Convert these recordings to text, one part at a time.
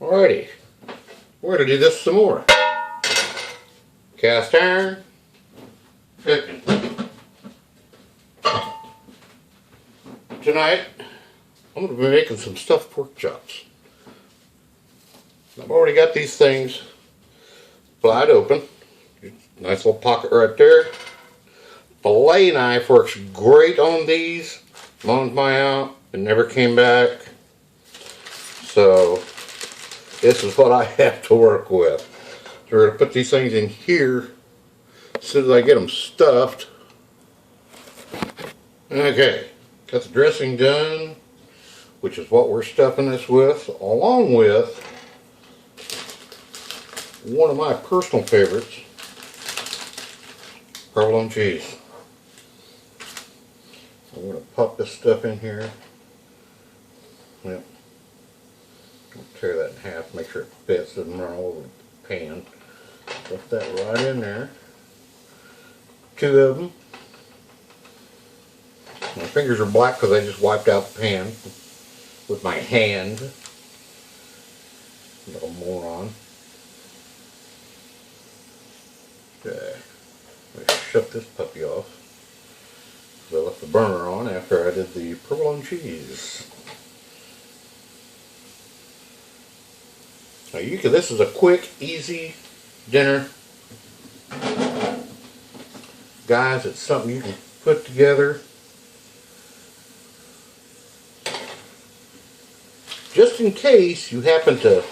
Alrighty, we're going to do this some more. Cast iron, cooking. Tonight, I'm going to be making some stuffed pork chops. I've already got these things wide open. Nice little pocket right there. Fillet knife works great on these. Loaned mine out and never came back. So this is what I have to work with. So we're going to put these things in here as soon as I get them stuffed. Okay, got the dressing done, which is what we're stuffing this with, along with one of my personal favorites, provolone cheese. I'm going to pop this stuff in here. Yep. Tear that in half, make sure it fits, doesn't run all over the pan. Put that right in there. Two of them. My fingers are black because I just wiped out the pan with my hand. Little moron. Okay. Let me shut this puppy off. I left the burner on after I did the provolone cheese. Now this is a quick, easy dinner. Guys, it's something you can put together. Just in case you happen to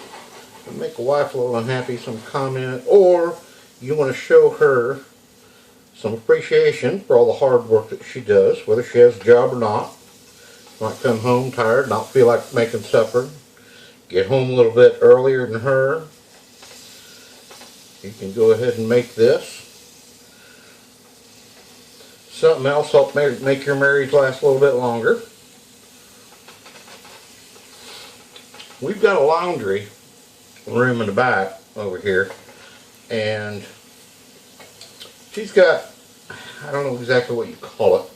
make a wife a little unhappy, some comment, or you want to show her some appreciation for all the hard work that she does, whether she has a job or not. Might come home tired, not feel like making supper. Get home a little bit earlier than her. You can go ahead and make this. Something else help make your marriage last a little bit longer. We've got a laundry room in the back over here, and she's got, I don't know exactly what you call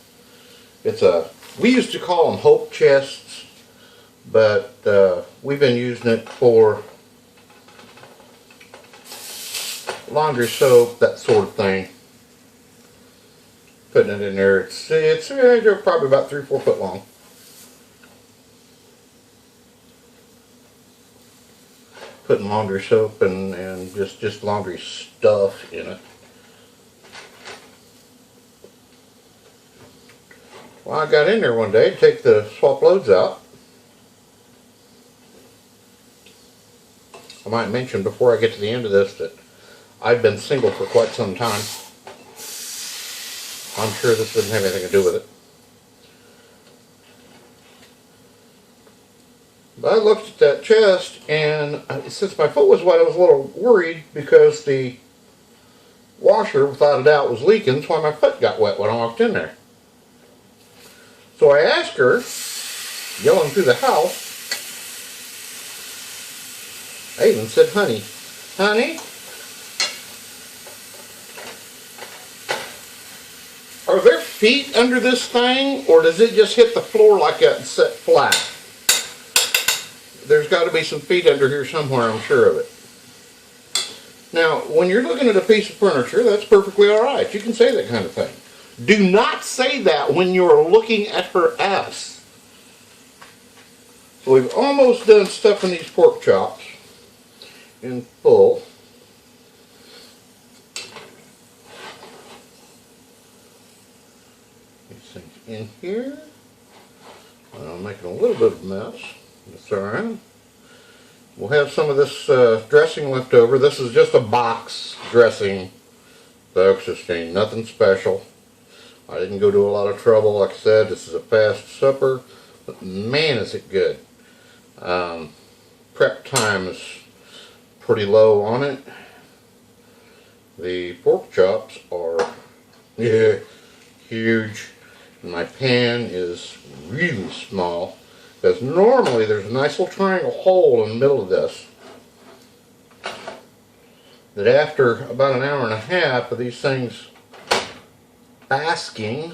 it. We used to call them hope chests, but we've been using it for laundry soap, that sort of thing. Putting it in there, it's probably about 3 or 4 foot long. Putting laundry soap and just laundry stuff in it. Well, I got in there one day to take the swap loads out. I might mention before I get to the end of this that I've been single for quite some time. I'm sure this doesn't have anything to do with it. But I looked at that chest, and since my foot was wet, I was a little worried because the washer, without a doubt, was leaking. That's why my foot got wet when I walked in there. So I asked her, yelling through the house, I even said, honey, are there feet under this thing, or does it just hit the floor like that and set flat? There's got to be some feet under here somewhere, I'm sure of it. Now, when you're looking at a piece of furniture, that's perfectly alright. You can say that kind of thing. Do not say that when you're looking at her ass. So we've almost done stuffing these pork chops in full. These things in here. I'm making a little bit of a mess. That's alright. We'll have some of this dressing left over. This is just a box dressing, folks. This ain't nothing special. I didn't go to a lot of trouble. Like I said, this is a fast supper, but man is it good. Prep time is pretty low on it. The pork chops are huge. And my pan is really small, because normally there's a nice little triangle hole in the middle of this that after about an hour and a half of these things basking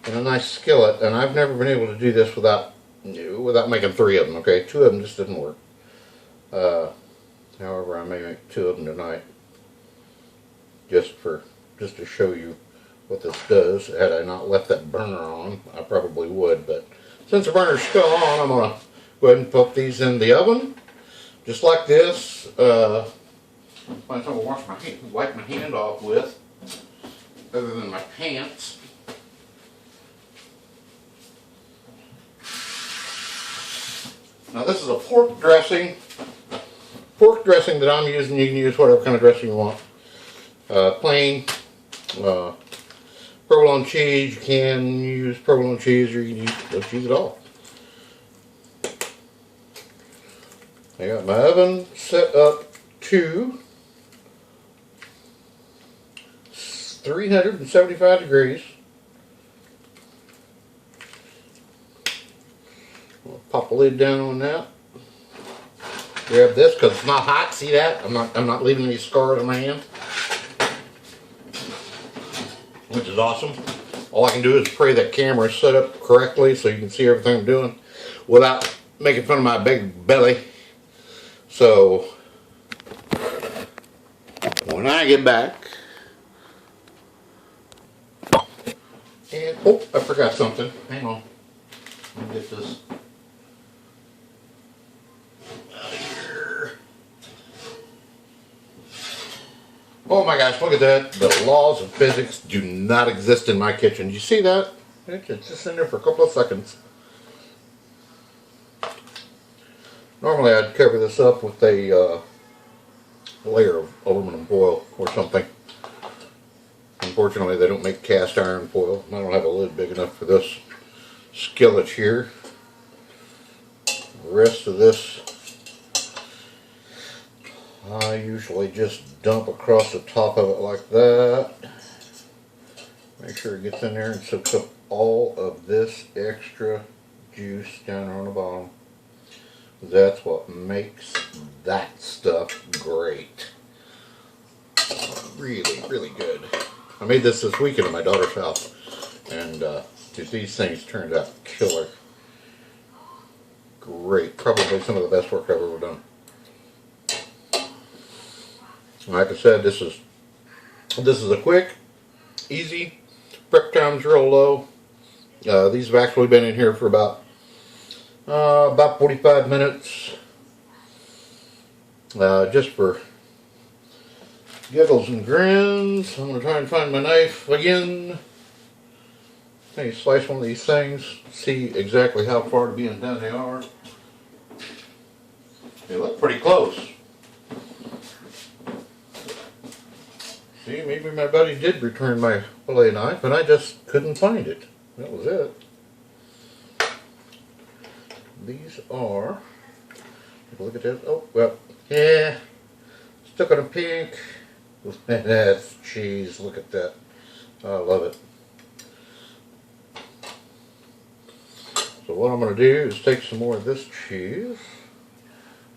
in a nice skillet, and I've never been able to do this without making 3 of them, okay? 2 of them just didn't work. Uh, However, I may make 2 of them tonight, just to show you what this does. Had I not left that burner on, I probably would, but since the burner's still on, I'm gonna go ahead and put these in the oven, just like this. Find something to wash my hand, wipe my hand off with, other than my pants. Now this is a pork dressing. Pork dressing that I'm using. You can use whatever kind of dressing you want. Plain provolone cheese. You can use provolone cheese, or you can use no cheese at all. I got my oven set up to 375 degrees. I'll pop the lid down on that. Grab this because it's not hot. See that? I'm not leaving any scars on my hand, which is awesome. All I can do is pray that camera is set up correctly so you can see everything I'm doing without making fun of my big belly. So when I get back, and oh, I forgot something. Hang on. Let me get this out of here. Oh my gosh, look at that. The laws of physics do not exist in my kitchen. You see that? It's just in there for a couple of seconds. Normally I'd cover this up with a layer of aluminum foil or something. Unfortunately, they don't make cast iron foil. I don't have a lid big enough for this skillet here. The rest of this I usually just dump across the top of it like that. Make sure it gets in there and soaks up all of this extra juice down on the bottom. That's what makes that stuff great. Really, really good. I made this weekend at my daughter's house, and these things turned out killer. Great. Probably some of the best work I've ever done. Like I said, this is a quick, easy. Prep time's real low. These have actually been in here for about 45 minutes. Just for giggles and grins. I'm going to try and find my knife again. Let me slice one of these things, see exactly how far to being done they are. They look pretty close. See, maybe my buddy did return my fillet knife, and I just couldn't find it. That was it. These are, look at this. Oh, well, yeah, stuck on a pink. That's cheese. Look at that. I love it. So what I'm going to do is take some more of this cheese,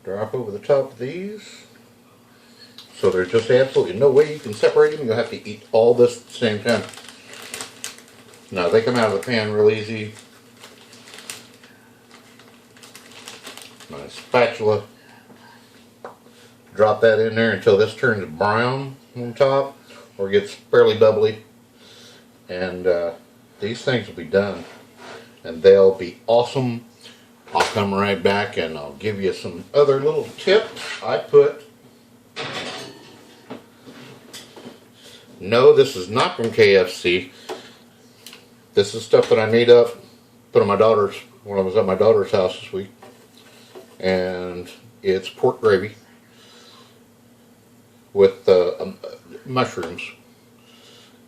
drop over the top of these. So there's just absolutely no way you can separate them. You'll have to eat all this at the same time. Now they come out of the pan real easy. My spatula. Drop that in there until this turns brown on top or gets fairly bubbly. And these things will be done. And they'll be awesome. I'll come right back and I'll give you some other little tips I put. No, this is not from KFC. This is stuff that I made up, put on my daughter's, when I was at my daughter's house this week. And it's pork gravy with mushrooms.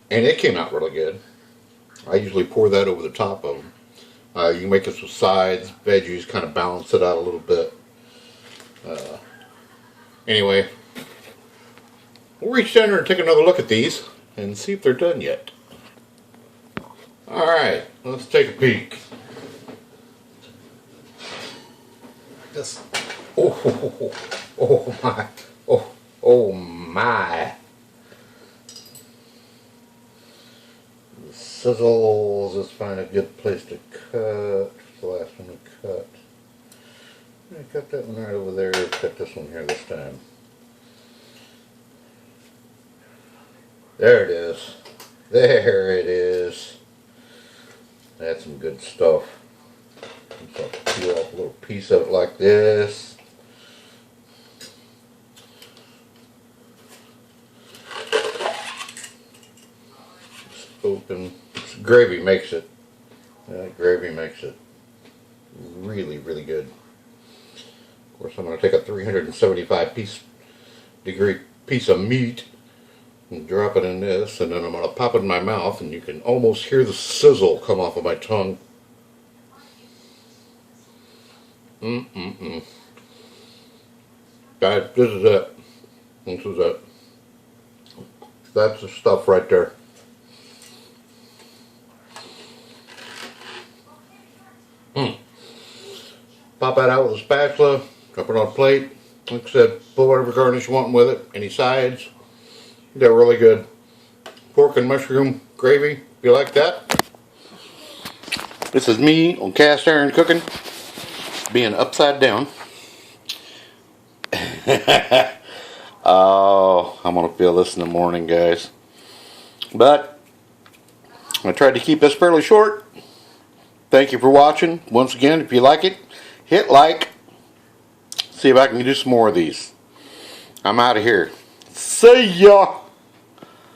And it came out really good. I usually pour that over the top of them. You can make this with sides, veggies, kind of balance it out a little bit. Anyway, we'll reach down here and take another look at these and see if they're done yet. Alright, let's take a peek. This, oh my, oh my. The sizzles, let's find a good place to cut. The last one to cut. I'm going to got that one right over there. Got this one here this time. There it is. There it is. That's some good stuff. So I'll peel off a little piece of it like this. Just open. Gravy makes it. Gravy makes it really, really good. Of course, I'm going to take a 375 degree piece of meat and drop it in this, and then I'm going to pop it in my mouth, and you can almost hear the sizzle come off of my tongue. Guys, this is it. This is it. That's the stuff right there. Pop that out with a spatula, drop it on a plate. Like I said, put whatever garnish you want with it. Any sides. They're really good. Pork and mushroom gravy, if you like that. This is me on cast iron cooking, being upside down. Oh, I'm going to feel this in the morning, guys. But I tried to keep this fairly short. Thank you for watching. Once again, if you like it, hit like. See if I can do some more of these. I'm out of here. See ya!